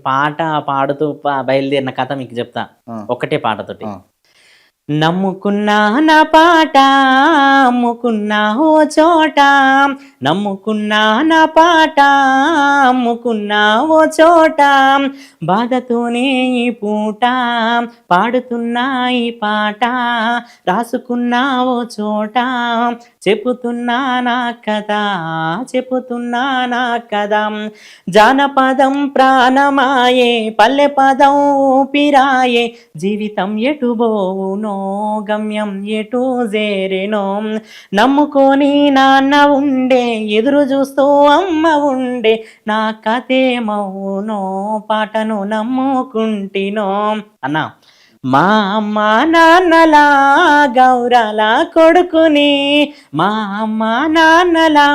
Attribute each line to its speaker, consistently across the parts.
Speaker 1: పాట పాడుతూ బయలుదేరిన కథ మీకు చెప్తా.
Speaker 2: ఆ!
Speaker 1: ఒక్కటే పాటతోటి.
Speaker 2: ఆ!
Speaker 1: నమ్ముకున్నా నా పాట అమ్ముకున్నా ఓ చోట, నమ్ముకున్నా నా పాట అమ్ముకున్నా ఓ చోట, బాధతోనే ఈ పూట పాడుతున్నా ఈ పాట, రాసుకున్నా ఓ చోట చెప్పుతున్నా నా కథ, చెప్పుతున్నా నా కథ. జానపదం ప్రాణమాయే, పల్లె పదం ఊపిరాయే, జీవితం ఎటు బోవునో గమ్యం ఎటు చేరెనో, నమ్ముకొని నాన్న ఉండే, ఎదురు చూస్తూ అమ్మ ఉండే, నా కథేమవునో పాటను నమ్ముకుంటినో అన్న. మా అమ్మ నాన్నలా గౌరాల కొడుకుని, మా అమ్మ నాన్నలా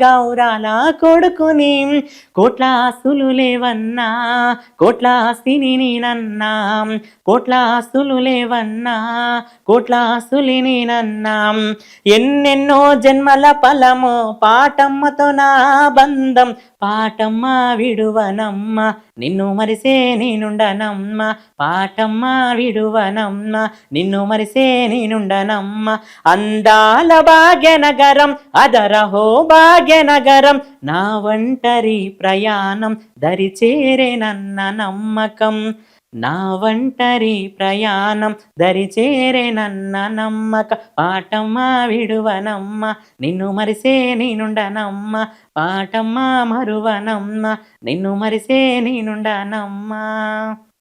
Speaker 1: గౌరాల కొడుకుని, కోట్ల ఆస్తులు లేవన్నా, కోట్ల ఆస్తిని నేనన్నా, కోట్ల ఆస్తులు లేవన్నా, కోట్ల ఆస్తులు నేనన్నా, ఎన్నెన్నో జన్మల ఫలమో పాటమ్మతో నా బంధం, పాటమ్మ విడువనమ్మ నిన్ను మరిసే నేనుండనమ్మ, పాటమ్మ విడువనమ్మ నిన్ను మరిసే నేనుండనమ్మ. అందాల భాగ్యనగరం అదరహో భాగ్యనగరం, నా ఒంటరి ప్రయాణం దరి చేరేనన్న నమ్మకం, నా ఒంటరి ప్రయాణం దరి చేరేనన్న నమ్మక, పాటమ్మ విడువనమ్మ నిన్ను మరిసే నేనుండనమ్మ, పాటమ్మ మరువనమ్మ నిన్ను మరిసే నేనుండనమ్మ.